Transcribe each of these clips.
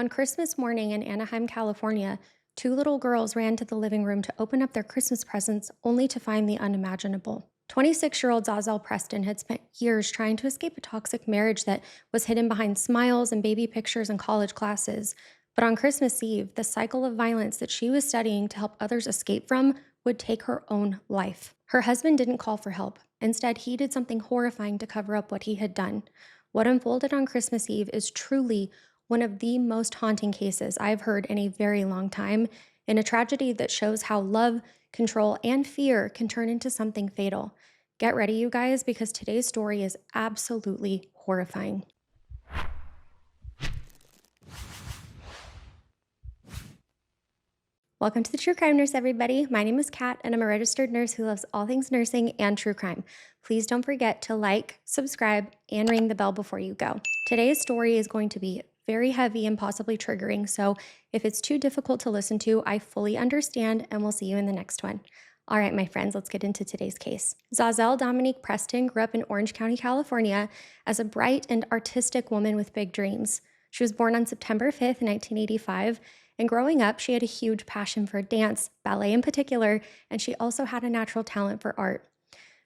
On Christmas morning in Anaheim, California, two little girls ran to the living room to open up their Christmas presents only to find the unimaginable. 26-year-old Za'Zell Preston had spent years trying to escape a toxic marriage that was hidden behind smiles and baby pictures in college classes. But on Christmas Eve, the cycle of violence that she was studying to help others escape from would take her own life. Her husband didn't call for help. Instead, he did something horrifying to cover up what he had done. What unfolded on Christmas Eve is truly one of the most haunting cases I've heard in a very long time, in a tragedy that shows how love, control, and fear can turn into something fatal. Get ready, you guys, because today's story is absolutely horrifying. Welcome to the True Crime Nurse, everybody. My name is Kat, and I'm a registered nurse who loves all things nursing and true crime. Please don't forget to like, subscribe, and ring the bell before you go. Today's story is going to be very heavy and possibly triggering, so if it's too difficult to listen to, I fully understand, and we'll see you in the next one. All right, my friends, let's get into today's case. Za'Zell Dominique Preston grew up in Orange County, California, as a bright and artistic woman with big dreams. She was born on September 5th, 1985, and growing up, she had a huge passion for dance, ballet in particular, and she also had a natural talent for art.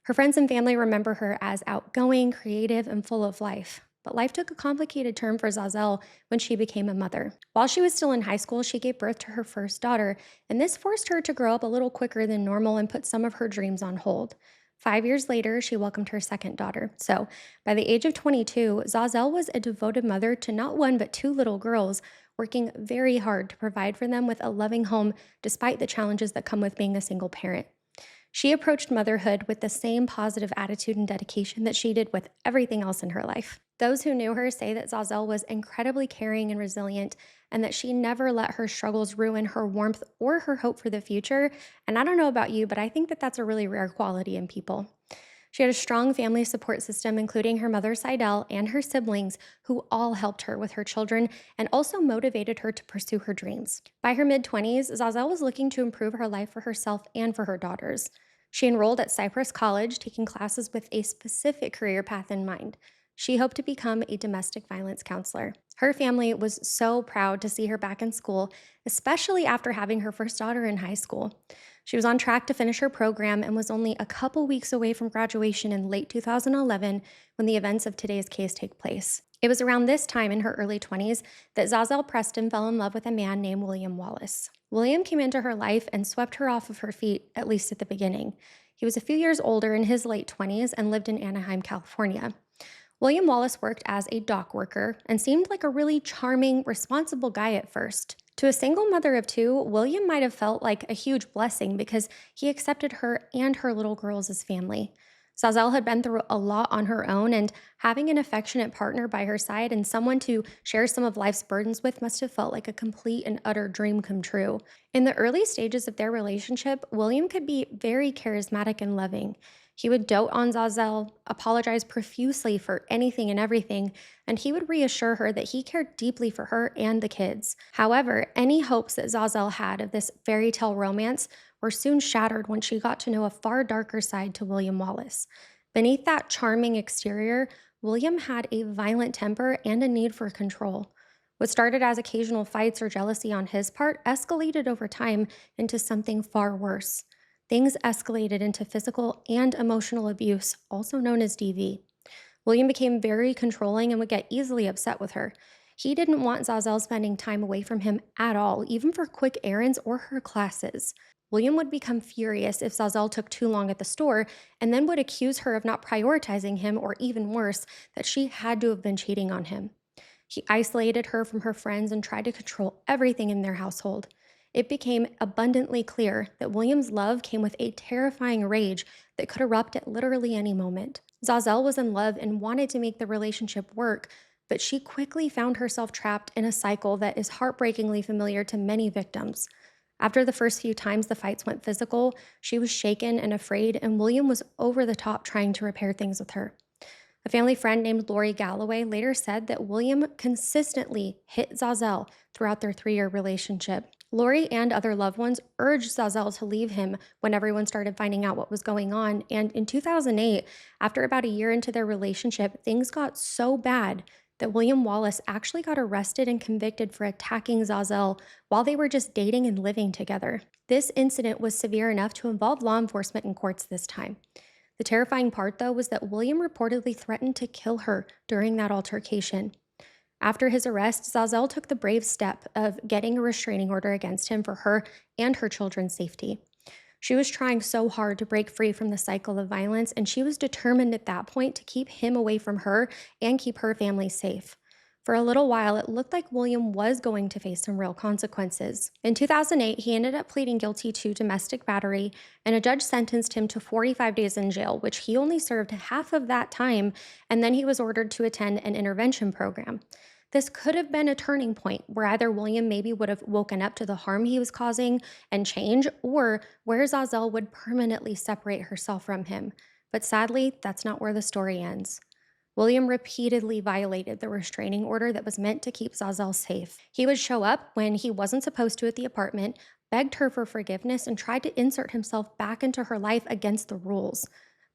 Her friends and family remember her as outgoing, creative, and full of life. But life took a complicated turn for Zazelle when she became a mother. While she was still in high school, she gave birth to her first daughter, and this forced her to grow up a little quicker than normal and put some of her dreams on hold. 5 years later, she welcomed her second daughter. So, by the age of 22, Zazelle was a devoted mother to not one but two little girls, working very hard to provide for them with a loving home despite the challenges that come with being a single parent. She approached motherhood with the same positive attitude and dedication that she did with everything else in her life. Those who knew her say that Zazelle was incredibly caring and resilient, and that she never let her struggles ruin her warmth or her hope for the future. And I don't know about you, but I think that that's a really rare quality in people. She had a strong family support system, including her mother, Seidel, and her siblings, who all helped her with her children and also motivated her to pursue her dreams. By her mid-20s, Zazelle was looking to improve her life for herself and for her daughters. She enrolled at Cypress College, taking classes with a specific career path in mind. She hoped to become a domestic violence counselor. Her family was so proud to see her back in school, especially after having her first daughter in high school. She was on track to finish her program and was only a couple weeks away from graduation in late 2011 when the events of today's case take place. It was around this time in her early 20s that Za'Zell Preston fell in love with a man named William Wallace. William came into her life and swept her off of her feet, at least at the beginning. He was a few years older, in his late 20s, and lived in Anaheim, California. William Wallace worked as a dock worker and seemed like a really charming, responsible guy at first. To a single mother of two, William might have felt like a huge blessing because he accepted her and her little girls as family. Zazelle had been through a lot on her own, and having an affectionate partner by her side and someone to share some of life's burdens with must have felt like a complete and utter dream come true. In the early stages of their relationship, William could be very charismatic and loving. He would dote on Zazelle, apologize profusely for anything and everything, and he would reassure her that he cared deeply for her and the kids. However, any hopes that Zazelle had of this fairy tale romance were soon shattered when she got to know a far darker side to William Wallace. Beneath that charming exterior, William had a violent temper and a need for control. What started as occasional fights or jealousy on his part escalated over time into something far worse. Things escalated into physical and emotional abuse, also known as DV. William became very controlling and would get easily upset with her. He didn't want Zazelle spending time away from him at all, even for quick errands or her classes. William would become furious if Zazelle took too long at the store, and then would accuse her of not prioritizing him, or even worse, that she had to have been cheating on him. He isolated her from her friends and tried to control everything in their household. It became abundantly clear that William's love came with a terrifying rage that could erupt at literally any moment. Zazelle was in love and wanted to make the relationship work, but she quickly found herself trapped in a cycle that is heartbreakingly familiar to many victims. After the first few times the fights went physical, she was shaken and afraid, and William was over the top trying to repair things with her. A family friend named Lori Galloway later said that William consistently hit Zazelle throughout their 3-year relationship. Lori and other loved ones urged Zazelle to leave him when everyone started finding out what was going on, and in 2008, after about a year into their relationship, things got so bad that William Wallace actually got arrested and convicted for attacking Za'Zell while they were just dating and living together. This incident was severe enough to involve law enforcement and courts this time. The terrifying part, though, was that William reportedly threatened to kill her during that altercation. After his arrest, Zazelle took the brave step of getting a restraining order against him for her and her children's safety. She was trying so hard to break free from the cycle of violence, and she was determined at that point to keep him away from her and keep her family safe. For a little while, it looked like William was going to face some real consequences. In 2008, he ended up pleading guilty to domestic battery, and a judge sentenced him to 45 days in jail, which he only served half of that time, and then he was ordered to attend an intervention program. This could have been a turning point where either William maybe would have woken up to the harm he was causing and change, or where Zazelle would permanently separate herself from him. But sadly, that's not where the story ends. William repeatedly violated the restraining order that was meant to keep Zazelle safe. He would show up when he wasn't supposed to at the apartment, begged her for forgiveness, and tried to insert himself back into her life against the rules.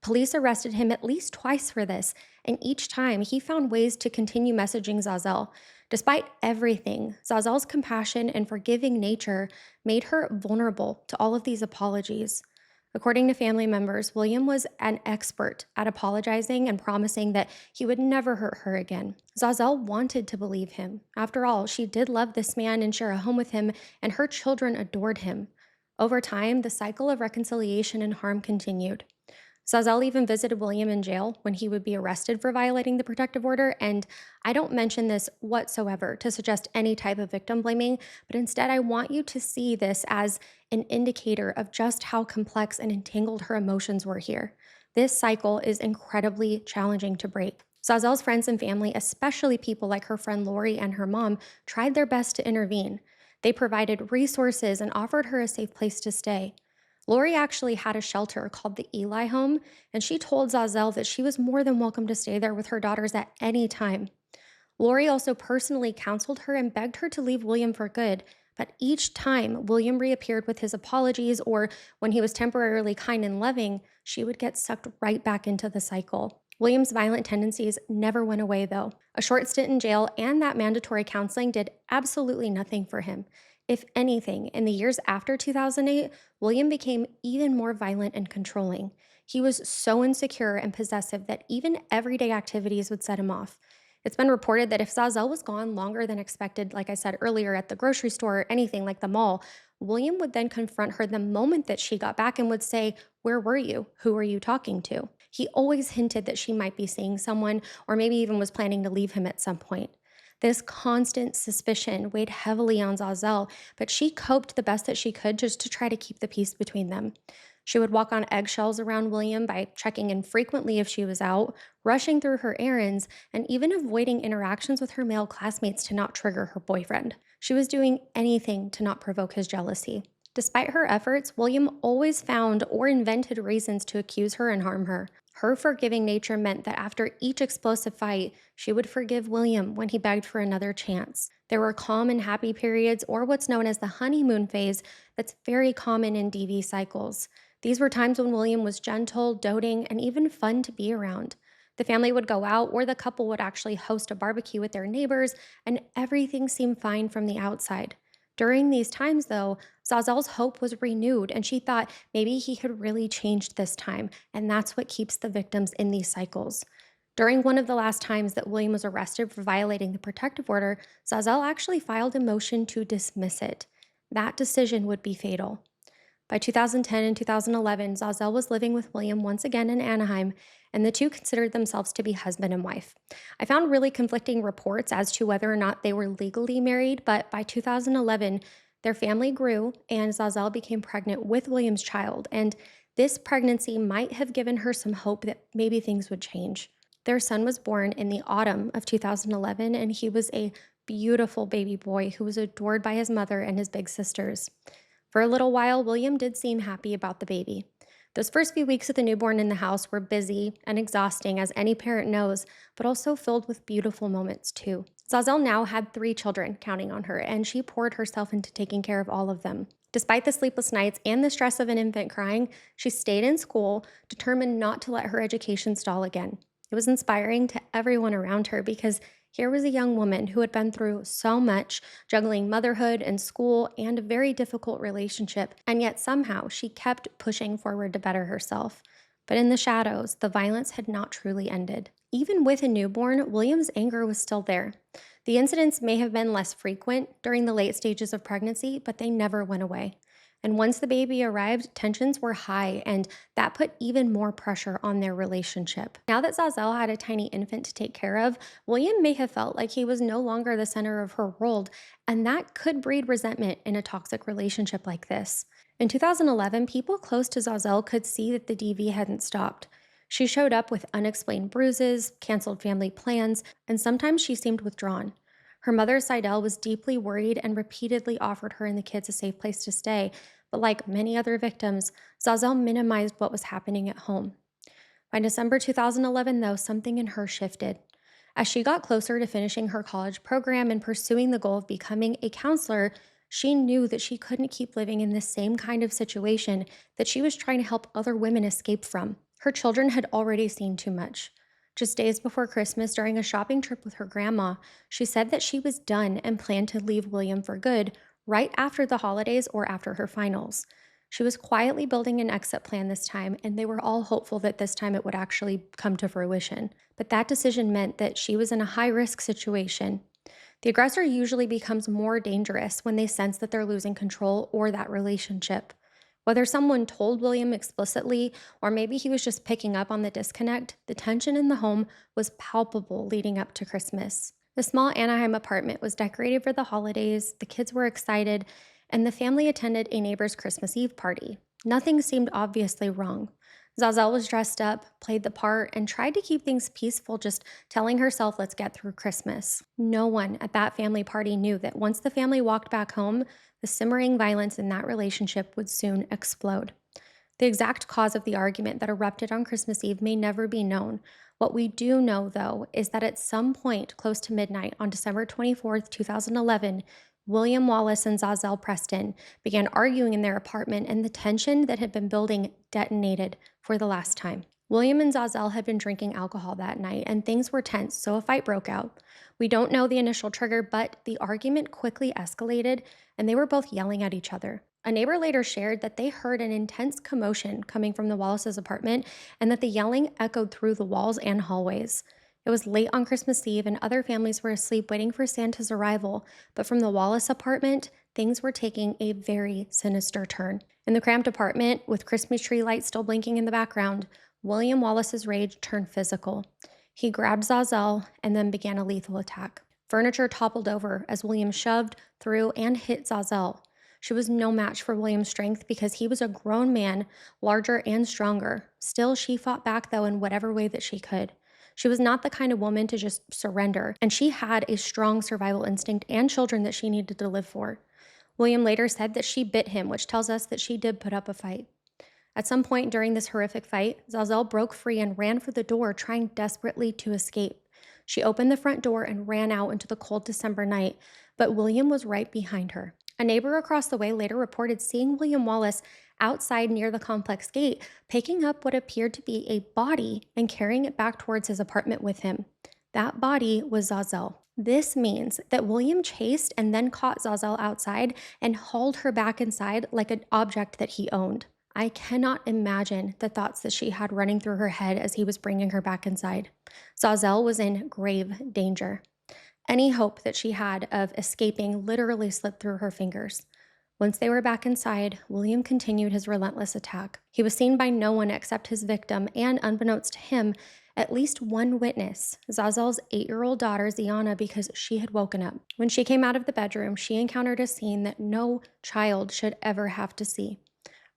Police arrested him at least twice for this, and each time he found ways to continue messaging Zazelle. Despite everything, Zazelle's compassion and forgiving nature made her vulnerable to all of these apologies. According to family members, William was an expert at apologizing and promising that he would never hurt her again. Zazelle wanted to believe him. After all, she did love this man and share a home with him, and her children adored him. Over time, the cycle of reconciliation and harm continued. Zazelle even visited William in jail when he would be arrested for violating the protective order, and I don't mention this whatsoever to suggest any type of victim blaming, but instead I want you to see this as an indicator of just how complex and entangled her emotions were here. This cycle is incredibly challenging to break. Zazelle's friends and family, especially people like her friend Lori and her mom, tried their best to intervene. They provided resources and offered her a safe place to stay. Lori actually had a shelter called the Eli Home, and she told Zazelle that she was more than welcome to stay there with her daughters at any time. Lori also personally counseled her and begged her to leave William for good, but each time William reappeared with his apologies or when he was temporarily kind and loving, she would get sucked right back into the cycle. William's violent tendencies never went away, though. A short stint in jail and that mandatory counseling did absolutely nothing for him. If anything, in the years after 2008, William became even more violent and controlling. He was so insecure and possessive that even everyday activities would set him off. It's been reported that if Zazelle was gone longer than expected, like I said earlier, at the grocery store or anything like the mall, William would then confront her the moment that she got back and would say, "Where were you? Who are you talking to?" He always hinted that she might be seeing someone or maybe even was planning to leave him at some point. This constant suspicion weighed heavily on Zazelle, but she coped the best that she could just to try to keep the peace between them. She would walk on eggshells around William by checking in frequently if she was out, rushing through her errands, and even avoiding interactions with her male classmates to not trigger her boyfriend. She was doing anything to not provoke his jealousy. Despite her efforts, William always found or invented reasons to accuse her and harm her. Her forgiving nature meant that after each explosive fight, she would forgive William when he begged for another chance. There were calm and happy periods, or what's known as the honeymoon phase, that's very common in DV cycles. These were times when William was gentle, doting, and even fun to be around. The family would go out, or the couple would actually host a barbecue with their neighbors, and everything seemed fine from the outside. During these times, though, Zazelle's hope was renewed, and she thought maybe he had really changed this time, and that's what keeps the victims in these cycles. During one of the last times that William was arrested for violating the protective order, Zazelle actually filed a motion to dismiss it. That decision would be fatal. By 2010 and 2011, Zazelle was living with William once again in Anaheim, and the two considered themselves to be husband and wife. I found really conflicting reports as to whether or not they were legally married, but by 2011, their family grew and Zazelle became pregnant with William's child, and this pregnancy might have given her some hope that maybe things would change. Their son was born in the autumn of 2011, and he was a beautiful baby boy who was adored by his mother and his big sisters. For a little while, William did seem happy about the baby. Those first few weeks of the newborn in the house were busy and exhausting, as any parent knows, but also filled with beautiful moments too. Zazelle now had 3 children counting on her, and she poured herself into taking care of all of them. Despite the sleepless nights and the stress of an infant crying, she stayed in school, determined not to let her education stall again. It was inspiring to everyone around her because Here was a young woman who had been through so much, juggling motherhood and school and a very difficult relationship, and yet somehow she kept pushing forward to better herself. But in the shadows, the violence had not truly ended. Even with a newborn, William's anger was still there. The incidents may have been less frequent during the late stages of pregnancy, but they never went away. And once the baby arrived, tensions were high, and that put even more pressure on their relationship. Now that Zazelle had a tiny infant to take care of, William may have felt like he was no longer the center of her world, and that could breed resentment in a toxic relationship like this. In 2011, people close to Zazelle could see that the DV hadn't stopped. She showed up with unexplained bruises, canceled family plans, and sometimes she seemed withdrawn. Her mother, Seidel, was deeply worried and repeatedly offered her and the kids a safe place to stay, but like many other victims, Zazelle minimized what was happening at home. By December 2011, though, something in her shifted. As she got closer to finishing her college program and pursuing the goal of becoming a counselor, she knew that she couldn't keep living in the same kind of situation that she was trying to help other women escape from. Her children had already seen too much. Just days before Christmas, during a shopping trip with her grandma, she said that she was done and planned to leave William for good right after the holidays or after her finals. She was quietly building an exit plan this time, and they were all hopeful that this time it would actually come to fruition. But that decision meant that she was in a high-risk situation. The aggressor usually becomes more dangerous when they sense that they're losing control or that relationship. Whether someone told William explicitly or maybe he was just picking up on the disconnect, the tension in the home was palpable leading up to Christmas. The small Anaheim apartment was decorated for the holidays, the kids were excited, and the family attended a neighbor's Christmas Eve party. Nothing seemed obviously wrong. Zazelle was dressed up, played the part, and tried to keep things peaceful, just telling herself, let's get through Christmas. No one at that family party knew that once the family walked back home, the simmering violence in that relationship would soon explode. The exact cause of the argument that erupted on Christmas Eve may never be known. What we do know, though, is that at some point close to midnight on December 24th, 2011, William Wallace and Za'Zell Preston began arguing in their apartment, and the tension that had been building detonated for the last time. William and Zazelle had been drinking alcohol that night, and things were tense, so a fight broke out. We don't know the initial trigger, but the argument quickly escalated, and they were both yelling at each other. A neighbor later shared that they heard an intense commotion coming from the Wallace's apartment and that the yelling echoed through the walls and hallways. It was late on Christmas Eve and other families were asleep waiting for Santa's arrival, but from the Wallace apartment, things were taking a very sinister turn. In the cramped apartment, with Christmas tree lights still blinking in the background, William Wallace's rage turned physical. He grabbed Zazelle and then began a lethal attack. Furniture toppled over as William shoved, threw, and hit Zazelle. She was no match for William's strength because he was a grown man, larger and stronger. Still, she fought back, though, in whatever way that she could. She was not the kind of woman to just surrender, and she had a strong survival instinct and children that she needed to live for. William later said that she bit him, which tells us that she did put up a fight. At some point during this horrific fight, Zazelle broke free and ran for the door, trying desperately to escape. She opened the front door and ran out into the cold December night, but William was right behind her. A neighbor across the way later reported seeing William Wallace outside near the complex gate, picking up what appeared to be a body and carrying it back towards his apartment with him. That body was Zazelle. This means that William chased and then caught Zazelle outside and hauled her back inside like an object that he owned. I cannot imagine the thoughts that she had running through her head as he was bringing her back inside. Zazelle was in grave danger. Any hope that she had of escaping literally slipped through her fingers. Once they were back inside, William continued his relentless attack. He was seen by no one except his victim, and unbeknownst to him, at least one witness, Zazelle's 8-year-old daughter, Ziana, because she had woken up. When she came out of the bedroom, she encountered a scene that no child should ever have to see.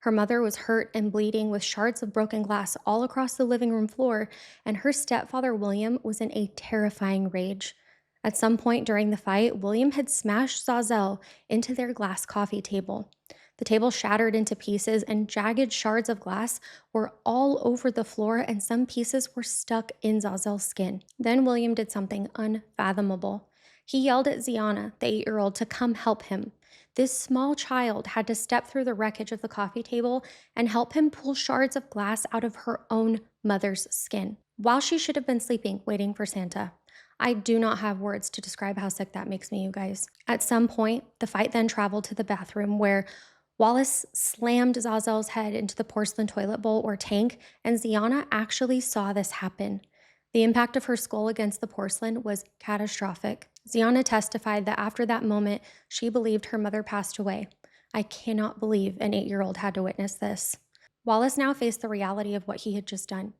Her mother was hurt and bleeding with shards of broken glass all across the living room floor, and her stepfather, William, was in a terrifying rage. At some point during the fight, William had smashed Zazelle into their glass coffee table. The table shattered into pieces, and jagged shards of glass were all over the floor, and some pieces were stuck in Zazelle's skin. Then William did something unfathomable. He yelled at Ziana, the 8-year-old, to come help him. This small child had to step through the wreckage of the coffee table and help him pull shards of glass out of her own mother's skin, while she should have been sleeping, waiting for Santa. I do not have words to describe how sick that makes me, you guys. At some point, the fight then traveled to the bathroom where Wallace slammed Zazelle's head into the porcelain toilet bowl or tank, and Ziana actually saw this happen. The impact of her skull against the porcelain was catastrophic. Ziana testified that after that moment, she believed her mother passed away. I cannot believe an 8-year-old had to witness this. Wallace now faced the reality of what he had just done.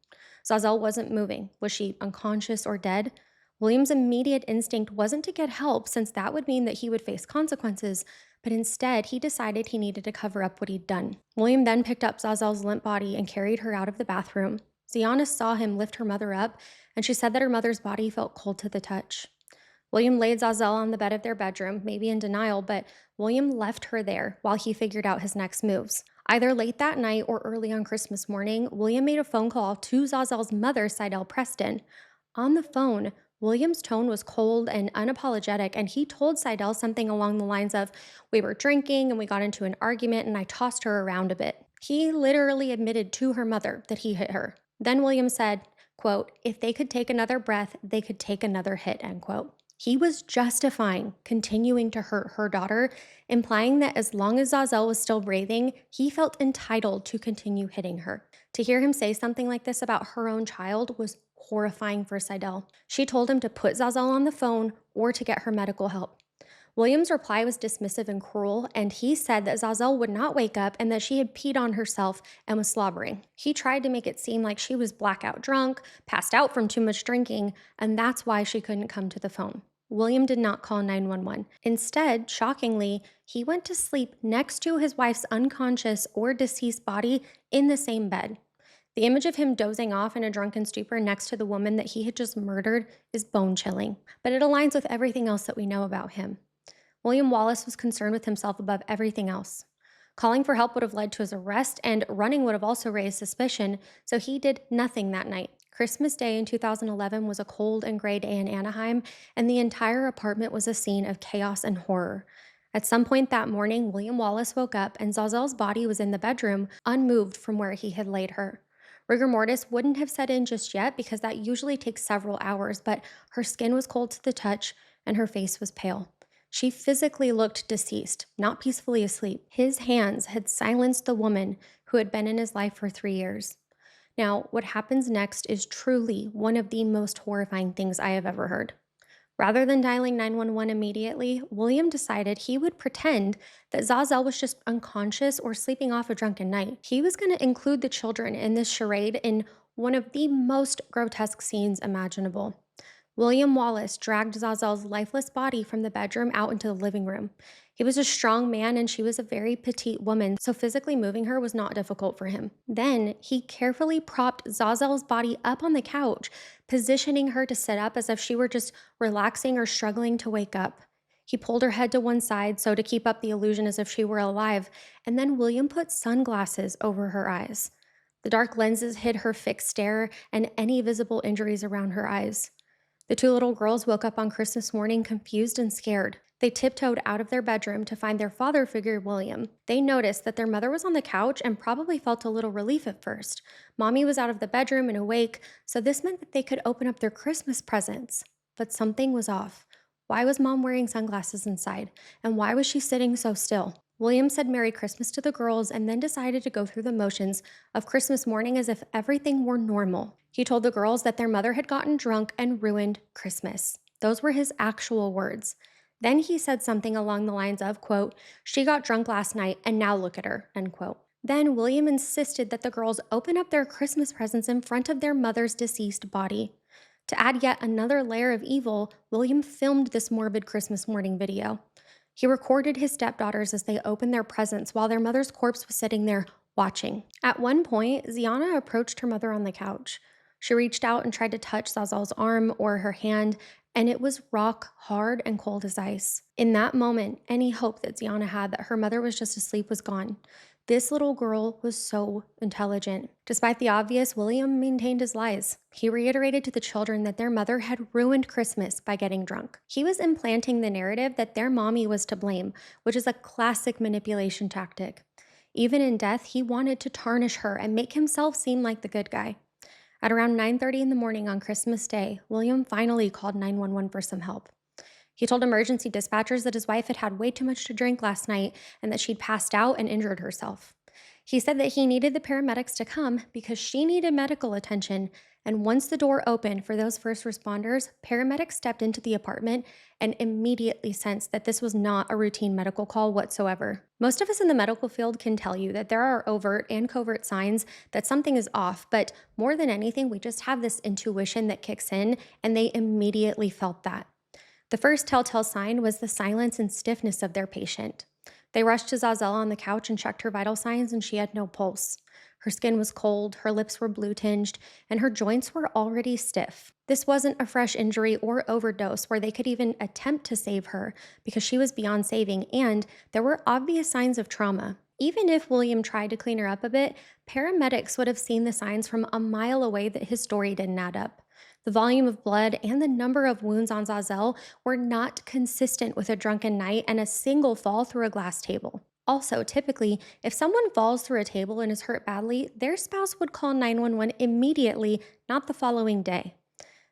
Zazelle wasn't moving. Was she unconscious or dead? William's immediate instinct wasn't to get help, since that would mean that he would face consequences, but instead he decided he needed to cover up what he'd done. William then picked up Zazelle's limp body and carried her out of the bathroom. Ziana saw him lift her mother up, and she said that her mother's body felt cold to the touch. William laid Zazelle on the bed of their bedroom, maybe in denial, but William left her there while he figured out his next moves. Either late that night or early on Christmas morning, William made a phone call to Zazelle's mother, Za'Zell Preston. On the phone, William's tone was cold and unapologetic, and he told Za'Zell something along the lines of, "We were drinking and we got into an argument and I tossed her around a bit." He literally admitted to her mother that he hit her. Then William said, quote, "If they could take another breath, they could take another hit," end quote. He was justifying continuing to hurt her daughter, implying that as long as Zazelle was still breathing, he felt entitled to continue hitting her. To hear him say something like this about her own child was horrifying for Za'Zell. She told him to put Zazelle on the phone or to get her medical help. William's reply was dismissive and cruel, and he said that Zazelle would not wake up and that she had peed on herself and was slobbering. He tried to make it seem like she was blackout drunk, passed out from too much drinking, and that's why she couldn't come to the phone. William did not call 911. Instead, shockingly, he went to sleep next to his wife's unconscious or deceased body in the same bed. The image of him dozing off in a drunken stupor next to the woman that he had just murdered is bone-chilling, but it aligns with everything else that we know about him. William Wallace was concerned with himself above everything else. Calling for help would have led to his arrest, and running would have also raised suspicion, so he did nothing that night. Christmas Day in 2011 was a cold and gray day in Anaheim, and the entire apartment was a scene of chaos and horror. At some point that morning, William Wallace woke up, and Zazelle's body was in the bedroom, unmoved from where he had laid her. Rigor mortis wouldn't have set in just yet because that usually takes several hours, but her skin was cold to the touch, and her face was pale. She physically looked deceased, not peacefully asleep. His hands had silenced the woman who had been in his life for 3 years. Now, what happens next is truly one of the most horrifying things I have ever heard. Rather than dialing 911 immediately, William decided he would pretend that Zazelle was just unconscious or sleeping off a drunken night. He was going to include the children in this charade in one of the most grotesque scenes imaginable. William Wallace dragged Zazelle's lifeless body from the bedroom out into the living room. He was a strong man and she was a very petite woman, so physically moving her was not difficult for him. Then he carefully propped Zazelle's body up on the couch, positioning her to sit up as if she were just relaxing or struggling to wake up. He pulled her head to one side so to keep up the illusion as if she were alive, and then William put sunglasses over her eyes. The dark lenses hid her fixed stare and any visible injuries around her eyes. The two little girls woke up on Christmas morning confused and scared. They tiptoed out of their bedroom to find their father figure, William. They noticed that their mother was on the couch and probably felt a little relief at first. Mommy was out of the bedroom and awake, so this meant that they could open up their Christmas presents. But something was off. Why was Mom wearing sunglasses inside? And why was she sitting so still? William said Merry Christmas to the girls and then decided to go through the motions of Christmas morning as if everything were normal. He told the girls that their mother had gotten drunk and ruined Christmas. Those were his actual words. Then he said something along the lines of, quote, "She got drunk last night and now look at her," end quote. Then William insisted that the girls open up their Christmas presents in front of their mother's deceased body. To add yet another layer of evil, William filmed this morbid Christmas morning video. He recorded his stepdaughters as they opened their presents while their mother's corpse was sitting there watching. At one point, Ziana approached her mother on the couch. She reached out and tried to touch Zazelle's arm or her hand, and it was rock hard and cold as ice. In that moment, any hope that Ziana had that her mother was just asleep was gone. This little girl was so intelligent. Despite the obvious, William maintained his lies. He reiterated to the children that their mother had ruined Christmas by getting drunk. He was implanting the narrative that their mommy was to blame, which is a classic manipulation tactic. Even in death, he wanted to tarnish her and make himself seem like the good guy. At around 9:30 in the morning on Christmas Day, William finally called 911 for some help. He told emergency dispatchers that his wife had had way too much to drink last night and that she'd passed out and injured herself. He said that he needed the paramedics to come because she needed medical attention. And once the door opened for those first responders, paramedics stepped into the apartment and immediately sensed that this was not a routine medical call whatsoever. Most of us in the medical field can tell you that there are overt and covert signs that something is off, but more than anything, we just have this intuition that kicks in, and they immediately felt that. The first telltale sign was the silence and stiffness of their patient. They rushed to Zazelle on the couch and checked her vital signs, and she had no pulse. Her skin was cold, her lips were blue tinged, and her joints were already stiff. This wasn't a fresh injury or overdose where they could even attempt to save her because she was beyond saving, and there were obvious signs of trauma. Even if William tried to clean her up a bit, paramedics would have seen the signs from a mile away that his story didn't add up. The volume of blood and the number of wounds on Zazelle were not consistent with a drunken night and a single fall through a glass table. Also, typically, if someone falls through a table and is hurt badly, their spouse would call 911 immediately, not the following day.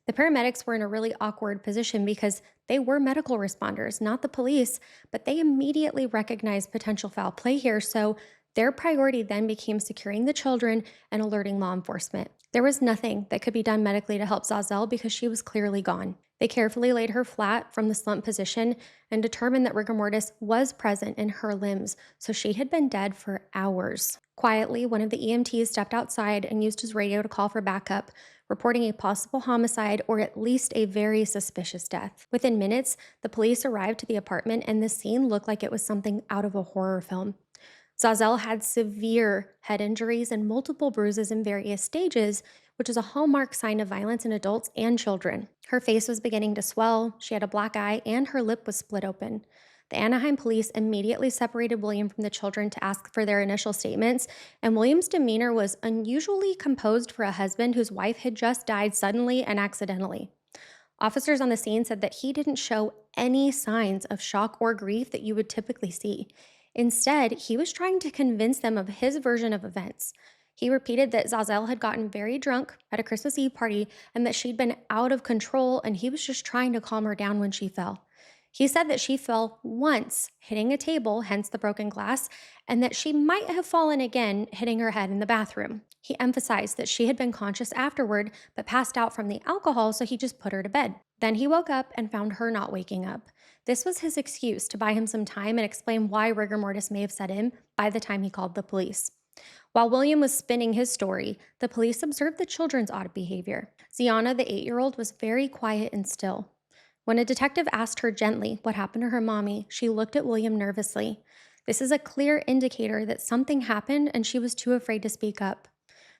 The paramedics were in a really awkward position because they were medical responders, not the police, but they immediately recognized potential foul play here, so their priority then became securing the children and alerting law enforcement. There was nothing that could be done medically to help Zazelle because she was clearly gone. They carefully laid her flat from the slump position and determined that rigor mortis was present in her limbs, so she had been dead for hours. Quietly, one of the EMTs stepped outside and used his radio to call for backup, reporting a possible homicide or at least a very suspicious death. Within minutes, the police arrived to the apartment and the scene looked like it was something out of a horror film. Zazelle had severe head injuries and multiple bruises in various stages, which is a hallmark sign of violence in adults and children. Her face was beginning to swell, she had a black eye, and her lip was split open. The Anaheim police immediately separated William from the children to ask for their initial statements, and William's demeanor was unusually composed for a husband whose wife had just died suddenly and accidentally. Officers on the scene said that he didn't show any signs of shock or grief that you would typically see. Instead, he was trying to convince them of his version of events. He repeated that Zazelle had gotten very drunk at a Christmas Eve party and that she'd been out of control, and he was just trying to calm her down when she fell. He said that she fell once, hitting a table, hence the broken glass, and that she might have fallen again, hitting her head in the bathroom. He emphasized that she had been conscious afterward, but passed out from the alcohol, so he just put her to bed. Then he woke up and found her not waking up. This was his excuse to buy him some time and explain why rigor mortis may have set in by the time he called the police. While William was spinning his story, the police observed the children's odd behavior. Ziana, the 8-year-old, was very quiet and still. When a detective asked her gently what happened to her mommy, she looked at William nervously. This is a clear indicator that something happened and she was too afraid to speak up.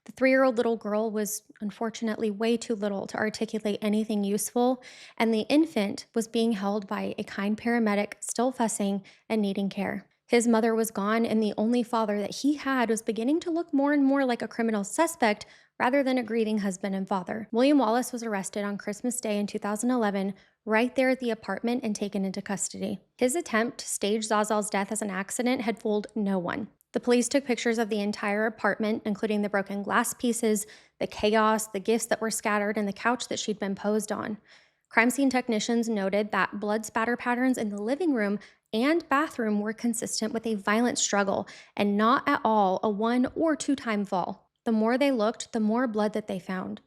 The 3-year-old little girl was unfortunately way too little to articulate anything useful, and the infant was being held by a kind paramedic, still fussing and needing care. His mother was gone, and the only father that he had was beginning to look more and more like a criminal suspect rather than a grieving husband and father. William Wallace was arrested on Christmas Day in 2011, right there at the apartment, and taken into custody. His attempt to stage Zazelle's death as an accident had fooled no one. The police took pictures of the entire apartment, including the broken glass pieces, the chaos, the gifts that were scattered, and the couch that she'd been posed on. Crime scene technicians noted that blood spatter patterns in the living room and bathroom were consistent with a violent struggle and not at all a 1 or 2-time fall. The more they looked, the more blood that they found.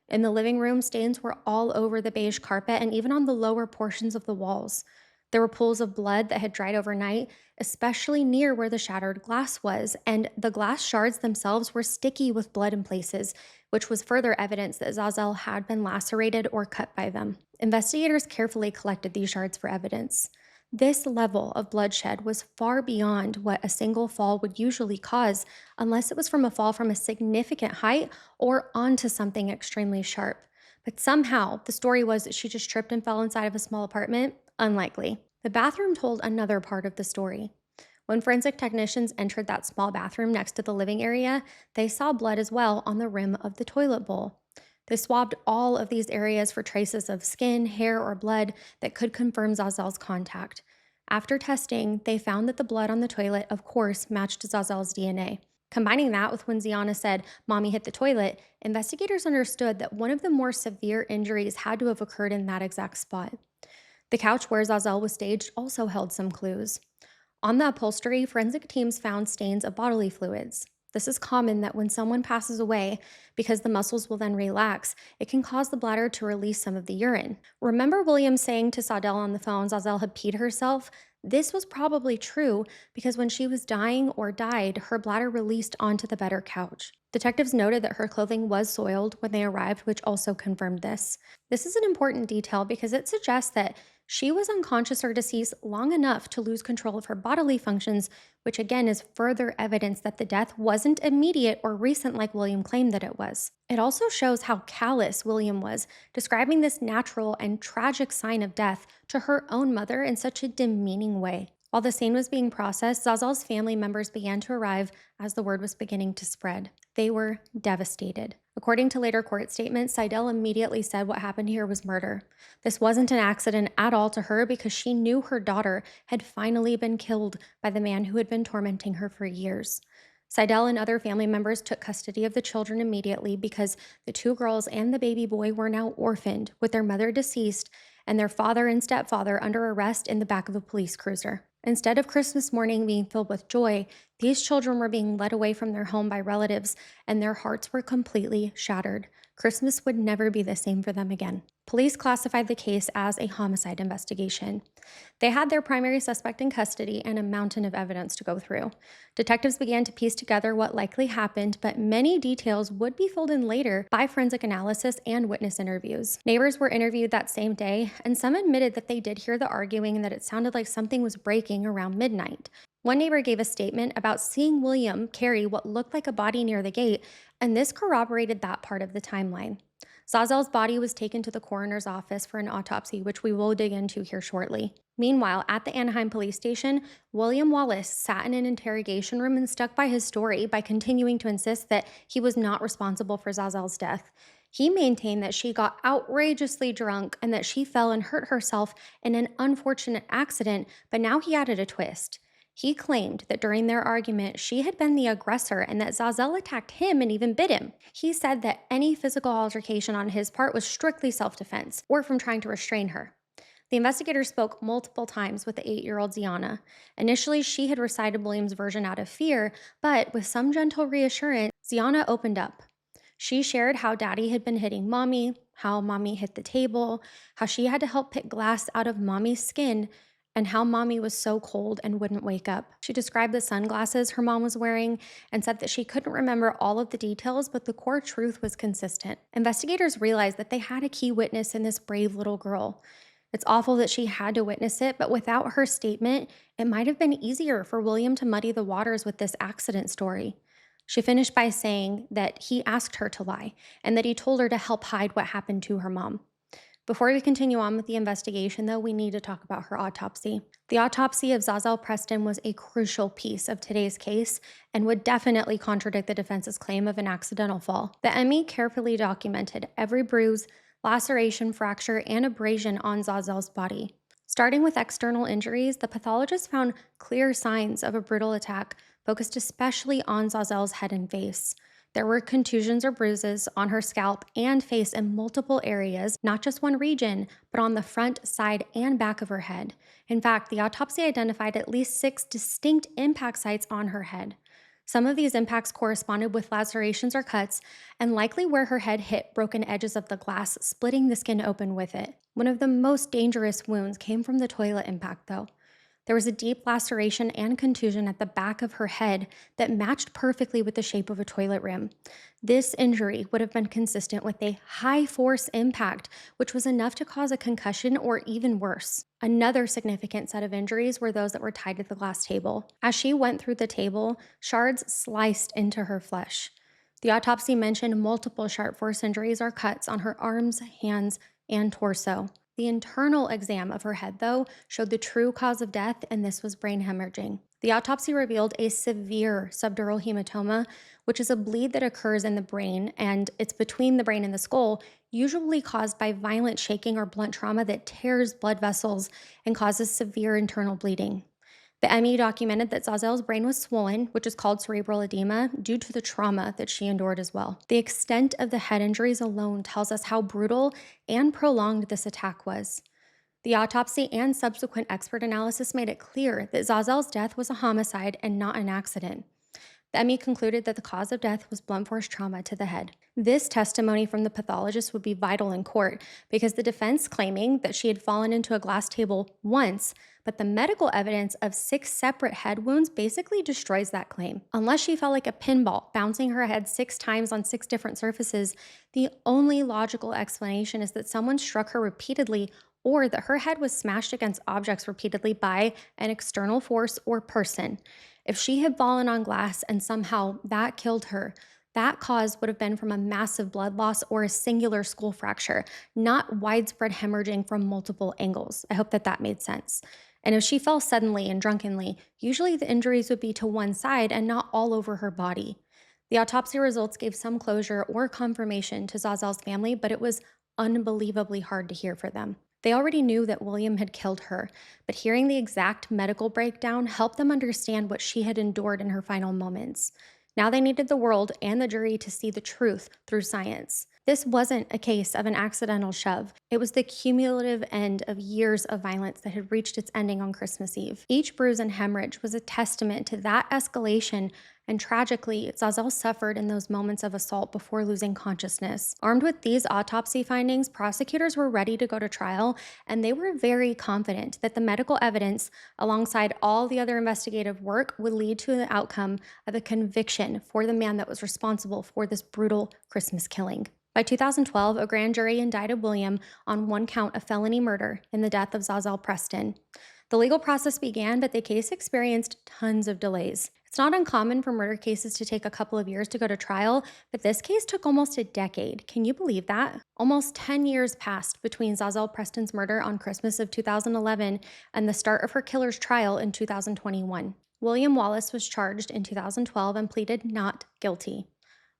In the living room, stains were all over the beige carpet and even on the lower portions of the walls. There were pools of blood that had dried overnight, especially near where the shattered glass was, and the glass shards themselves were sticky with blood in places, which was further evidence that Zazelle had been lacerated or cut by them. Investigators carefully collected these shards for evidence. This level of bloodshed was far beyond what a single fall would usually cause, unless it was from a fall from a significant height or onto something extremely sharp. But somehow, the story was that she just tripped and fell inside of a small apartment. Unlikely. The bathroom told another part of the story. When forensic technicians entered that small bathroom next to the living area, they saw blood as well on the rim of the toilet bowl. They swabbed all of these areas for traces of skin, hair, or blood that could confirm Zazelle's contact. After testing, they found that the blood on the toilet, of course, matched Zazelle's DNA. Combining that with when Ziana said, "Mommy hit the toilet," investigators understood that one of the more severe injuries had to have occurred in that exact spot. The couch where Zazelle was staged also held some clues. On the upholstery, forensic teams found stains of bodily fluids. This is common that when someone passes away, because the muscles will then relax, it can cause the bladder to release some of the urine. Remember William saying to Saudel on the phone Zazelle had peed herself? This was probably true because when she was dying or died, her bladder released onto the better couch. Detectives noted that her clothing was soiled when they arrived, which also confirmed this. This is an important detail because it suggests that she was unconscious or deceased long enough to lose control of her bodily functions, which again is further evidence that the death wasn't immediate or recent like William claimed that it was. It also shows how callous William was, describing this natural and tragic sign of death to her own mother in such a demeaning way. While the scene was being processed, Zazelle's family members began to arrive as the word was beginning to spread. They were devastated. According to later court statements, Seidel immediately said what happened here was murder. This wasn't an accident at all to her because she knew her daughter had finally been killed by the man who had been tormenting her for years. Seidel and other family members took custody of the children immediately because the two girls and the baby boy were now orphaned, with their mother deceased and their father and stepfather under arrest in the back of a police cruiser. Instead of Christmas morning being filled with joy, these children were being led away from their home by relatives, and their hearts were completely shattered. Christmas would never be the same for them again. Police classified the case as a homicide investigation. They had their primary suspect in custody and a mountain of evidence to go through. Detectives began to piece together what likely happened, but many details would be filled in later by forensic analysis and witness interviews. Neighbors were interviewed that same day, and some admitted that they did hear the arguing and that it sounded like something was breaking around midnight. One neighbor gave a statement about seeing William carry what looked like a body near the gate, and this corroborated that part of the timeline. Zazelle's body was taken to the coroner's office for an autopsy, which we will dig into here shortly. Meanwhile, at the Anaheim police station, William Wallace sat in an interrogation room and stuck by his story by continuing to insist that he was not responsible for Zazelle's death. He maintained that she got outrageously drunk and that she fell and hurt herself in an unfortunate accident, but now he added a twist. He claimed that during their argument, she had been the aggressor and that Zazelle attacked him and even bit him. He said that any physical altercation on his part was strictly self-defense or from trying to restrain her. The investigator spoke multiple times with the 8-year-old Ziana. Initially, she had recited William's version out of fear, but with some gentle reassurance, Ziana opened up. She shared how Daddy had been hitting Mommy, how Mommy hit the table, how she had to help pick glass out of Mommy's skin, and how Mommy was so cold and wouldn't wake up. She described the sunglasses her mom was wearing and said that she couldn't remember all of the details, but the core truth was consistent. Investigators realized that they had a key witness in this brave little girl. It's awful that she had to witness it, but without her statement, it might have been easier for William to muddy the waters with this accident story. She finished by saying that he asked her to lie and that he told her to help hide what happened to her mom. Before we continue on with the investigation, though, we need to talk about her autopsy. The autopsy of Za'Zell Preston was a crucial piece of today's case and would definitely contradict the defense's claim of an accidental fall. The ME carefully documented every bruise, laceration, fracture, and abrasion on Zazelle's body. Starting with external injuries, the pathologist found clear signs of a brutal attack, focused especially on Zazelle's head and face. There were contusions or bruises on her scalp and face in multiple areas, not just one region, but on the front, side, and back of her head. In fact, the autopsy identified at least 6 distinct impact sites on her head. Some of these impacts corresponded with lacerations or cuts, and likely where her head hit broken edges of the glass, splitting the skin open with it. One of the most dangerous wounds came from the toilet impact, though. There was a deep laceration and contusion at the back of her head that matched perfectly with the shape of a toilet rim. This injury would have been consistent with a high-force impact, which was enough to cause a concussion or even worse. Another significant set of injuries were those that were tied to the glass table. As she went through the table, shards sliced into her flesh. The autopsy mentioned multiple sharp force injuries or cuts on her arms, hands, and torso. The internal exam of her head, though, showed the true cause of death, and this was brain hemorrhaging. The autopsy revealed a severe subdural hematoma, which is a bleed that occurs in the brain, and it's between the brain and the skull, usually caused by violent shaking or blunt trauma that tears blood vessels and causes severe internal bleeding. The ME documented that Zazelle's brain was swollen, which is called cerebral edema, due to the trauma that she endured as well. The extent of the head injuries alone tells us how brutal and prolonged this attack was. The autopsy and subsequent expert analysis made it clear that Zazelle's death was a homicide and not an accident. The ME concluded that the cause of death was blunt force trauma to the head. This testimony from the pathologist would be vital in court because the defense claiming that she had fallen into a glass table once, but the medical evidence of 6 separate head wounds basically destroys that claim. Unless she fell like a pinball, bouncing her head 6 times on 6 different surfaces, the only logical explanation is that someone struck her repeatedly or that her head was smashed against objects repeatedly by an external force or person. If she had fallen on glass and somehow that killed her, that cause would have been from a massive blood loss or a singular skull fracture, not widespread hemorrhaging from multiple angles. I hope that that made sense. And if she fell suddenly and drunkenly, usually the injuries would be to one side and not all over her body. The autopsy results gave some closure or confirmation to Zazelle's family, but it was unbelievably hard to hear for them. They already knew that William had killed her, but hearing the exact medical breakdown helped them understand what she had endured in her final moments. Now they needed the world and the jury to see the truth through science. This wasn't a case of an accidental shove. It was the cumulative end of years of violence that had reached its ending on Christmas Eve. Each bruise and hemorrhage was a testament to that escalation, and tragically, Zazelle suffered in those moments of assault before losing consciousness. Armed with these autopsy findings, prosecutors were ready to go to trial, and they were very confident that the medical evidence, alongside all the other investigative work, would lead to the outcome of a conviction for the man that was responsible for this brutal Christmas killing. By 2012, a grand jury indicted William on 1 count of felony murder in the death of Za'Zell Preston. The legal process began, but the case experienced tons of delays. It's not uncommon for murder cases to take a couple of years to go to trial, but this case took almost a decade. Can you believe that? Almost 10 years passed between Za'Zell Preston's murder on Christmas of 2011 and the start of her killer's trial in 2021. William Wallace was charged in 2012 and pleaded not guilty.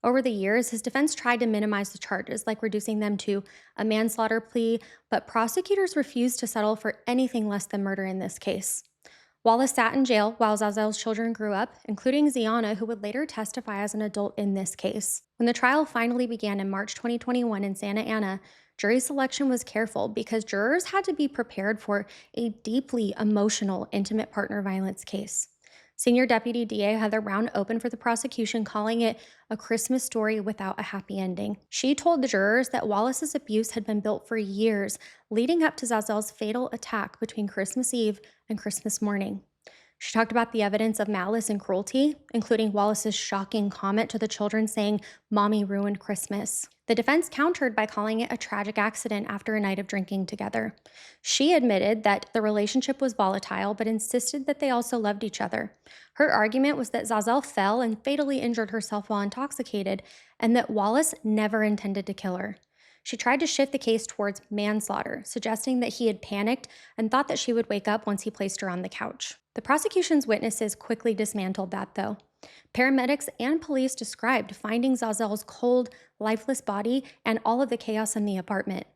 Over the years, his defense tried to minimize the charges, like reducing them to a manslaughter plea, but prosecutors refused to settle for anything less than murder in this case. Wallace sat in jail while Zazelle's children grew up, including Ziana, who would later testify as an adult in this case. When the trial finally began in March 2021 in Santa Ana, jury selection was careful because jurors had to be prepared for a deeply emotional, intimate partner violence case. Senior Deputy DA Heather Brown opened for the prosecution, calling it a Christmas story without a happy ending. She told the jurors that Wallace's abuse had been built for years, leading up to Zazelle's fatal attack between Christmas Eve and Christmas morning. She talked about the evidence of malice and cruelty, including Wallace's shocking comment to the children saying, "Mommy ruined Christmas." The defense countered by calling it a tragic accident after a night of drinking together. She admitted that the relationship was volatile, but insisted that they also loved each other. Her argument was that Zazelle fell and fatally injured herself while intoxicated, and that Wallace never intended to kill her. She tried to shift the case towards manslaughter, suggesting that he had panicked and thought that she would wake up once he placed her on the couch. The prosecution's witnesses quickly dismantled that, though. Paramedics and police described finding Zazelle's cold, lifeless body and all of the chaos in the apartment.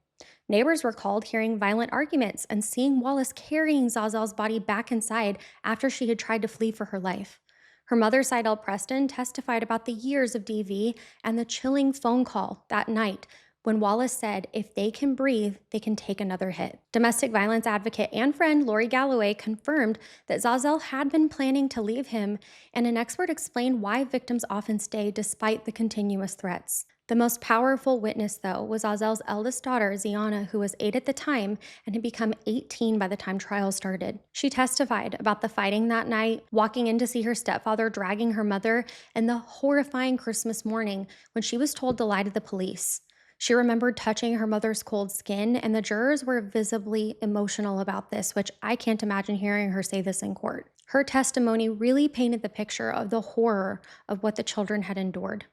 Neighbors were called, hearing violent arguments and seeing Wallace carrying Zazelle's body back inside after she had tried to flee for her life. Her mother, Za'Zell Preston, testified about the years of DV and the chilling phone call that night when Wallace said, "If they can breathe, they can take another hit." Domestic violence advocate and friend Lori Galloway confirmed that Zazelle had been planning to leave him, and an expert explained why victims often stay despite the continuous threats. The most powerful witness, though, was Zazelle's eldest daughter, Ziana, who was 8 at the time and had become 18 by the time trial started. She testified about the fighting that night, walking in to see her stepfather dragging her mother, and the horrifying Christmas morning when she was told to lie to the police. She remembered touching her mother's cold skin, and the jurors were visibly emotional about this, which I can't imagine hearing her say this in court. Her testimony really painted the picture of the horror of what the children had endured.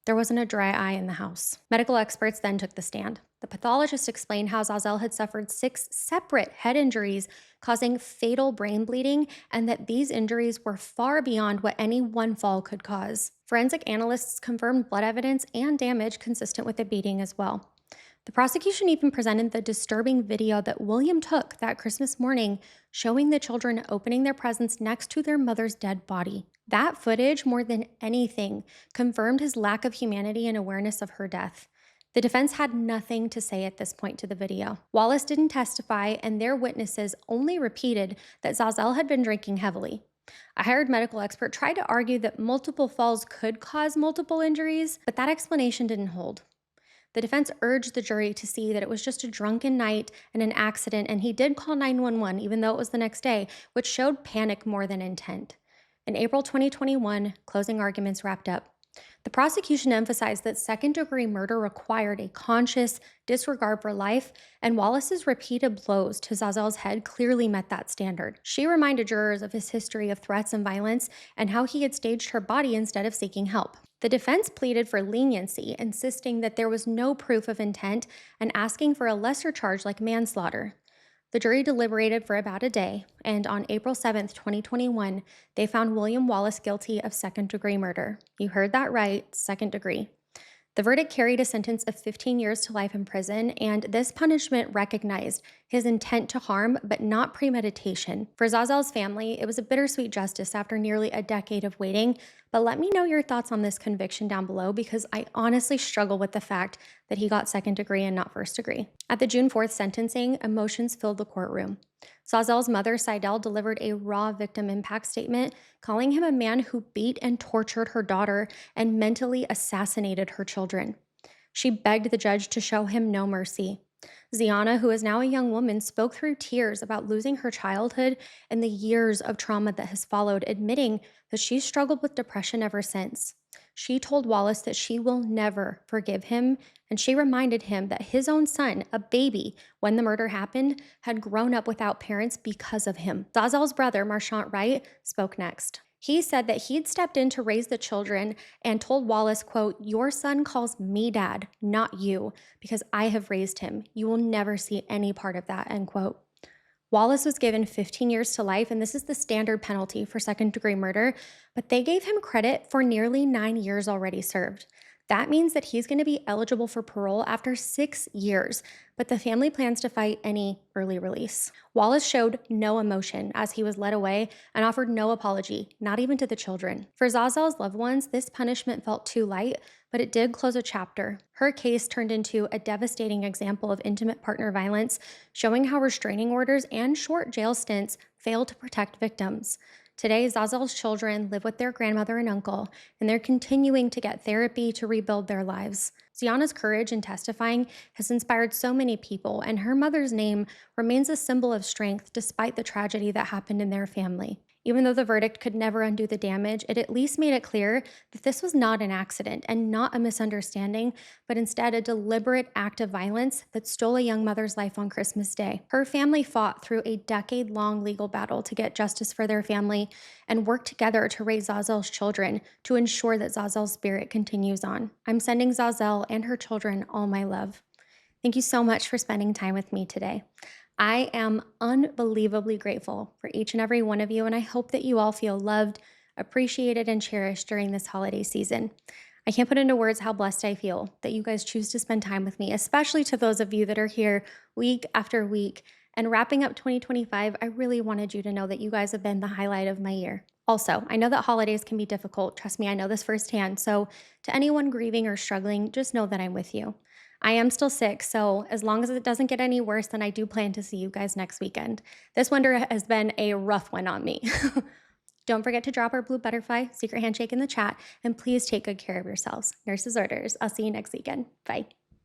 There wasn't a dry eye in the house. Medical experts then took the stand. The pathologist explained how Zazelle had suffered 6 separate head injuries, causing fatal brain bleeding, and that these injuries were far beyond what any one fall could cause. Forensic analysts confirmed blood evidence and damage consistent with the beating as well. The prosecution even presented the disturbing video that William took that Christmas morning, showing the children opening their presents next to their mother's dead body. That footage, more than anything, confirmed his lack of humanity and awareness of her death. The defense had nothing to say at this point to the video. Wallace didn't testify, and their witnesses only repeated that Zazelle had been drinking heavily. A hired medical expert tried to argue that multiple falls could cause multiple injuries, but that explanation didn't hold. The defense urged the jury to see that it was just a drunken night and an accident, and he did call 911 even though it was the next day, which showed panic more than intent. In April 2021, closing arguments wrapped up. The prosecution emphasized that second-degree murder required a conscious disregard for life, and Wallace's repeated blows to Zazelle's head clearly met that standard. She reminded jurors of his history of threats and violence and how he had staged her body instead of seeking help. The defense pleaded for leniency, insisting that there was no proof of intent and asking for a lesser charge like manslaughter. The jury deliberated for about a day, and on April 7, 2021, they found William Wallace guilty of second-degree murder. You heard that right, second degree. The verdict carried a sentence of 15 years to life in prison, and this punishment recognized his intent to harm, but not premeditation. For Zazelle's family, it was a bittersweet justice after nearly a decade of waiting, but let me know your thoughts on this conviction down below, because I honestly struggle with the fact that he got second degree and not first degree. At the June 4th sentencing, emotions filled the courtroom. Zazelle's mother, Za'Zell, delivered a raw victim impact statement, calling him a man who beat and tortured her daughter and mentally assassinated her children. She begged the judge to show him no mercy. Ziana, who is now a young woman, spoke through tears about losing her childhood and the years of trauma that has followed, admitting that she's struggled with depression ever since. She told Wallace that she will never forgive him, and she reminded him that his own son, a baby, when the murder happened, had grown up without parents because of him. Zazelle's brother, Marchant Wright, spoke next. He said that he'd stepped in to raise the children and told Wallace, quote, "Your son calls me dad, not you, because I have raised him. You will never see any part of that," end quote. Wallace was given 15 years to life, and this is the standard penalty for second-degree murder, but they gave him credit for nearly 9 years already served. That means that he's going to be eligible for parole after 6 years, but the family plans to fight any early release. Wallace showed no emotion as he was led away and offered no apology, not even to the children. For Zazelle's loved ones, this punishment felt too light, but it did close a chapter. Her case turned into a devastating example of intimate partner violence, showing how restraining orders and short jail stints fail to protect victims. Today, Zazelle's children live with their grandmother and uncle, and they're continuing to get therapy to rebuild their lives. Ziana's courage in testifying has inspired so many people, and her mother's name remains a symbol of strength despite the tragedy that happened in their family. Even though the verdict could never undo the damage, it at least made it clear that this was not an accident and not a misunderstanding, but instead a deliberate act of violence that stole a young mother's life on Christmas Day. Her family fought through a decade-long legal battle to get justice for their family and worked together to raise Zazelle's children to ensure that Zazelle's spirit continues on. I'm sending Zazelle and her children all my love. Thank you so much for spending time with me today. I am unbelievably grateful for each and every one of you, and I hope that you all feel loved, appreciated, and cherished during this holiday season. I can't put into words how blessed I feel that you guys choose to spend time with me, especially to those of you that are here week after week. And wrapping up 2025, I really wanted you to know that you guys have been the highlight of my year. Also, I know that holidays can be difficult. Trust me, I know this firsthand. So to anyone grieving or struggling, just know that I'm with you. I am still sick, so as long as it doesn't get any worse, then I do plan to see you guys next weekend. This winter has been a rough one on me. Don't forget to drop our blue butterfly secret handshake in the chat, and please take good care of yourselves. Nurses orders. I'll see you next weekend. Bye.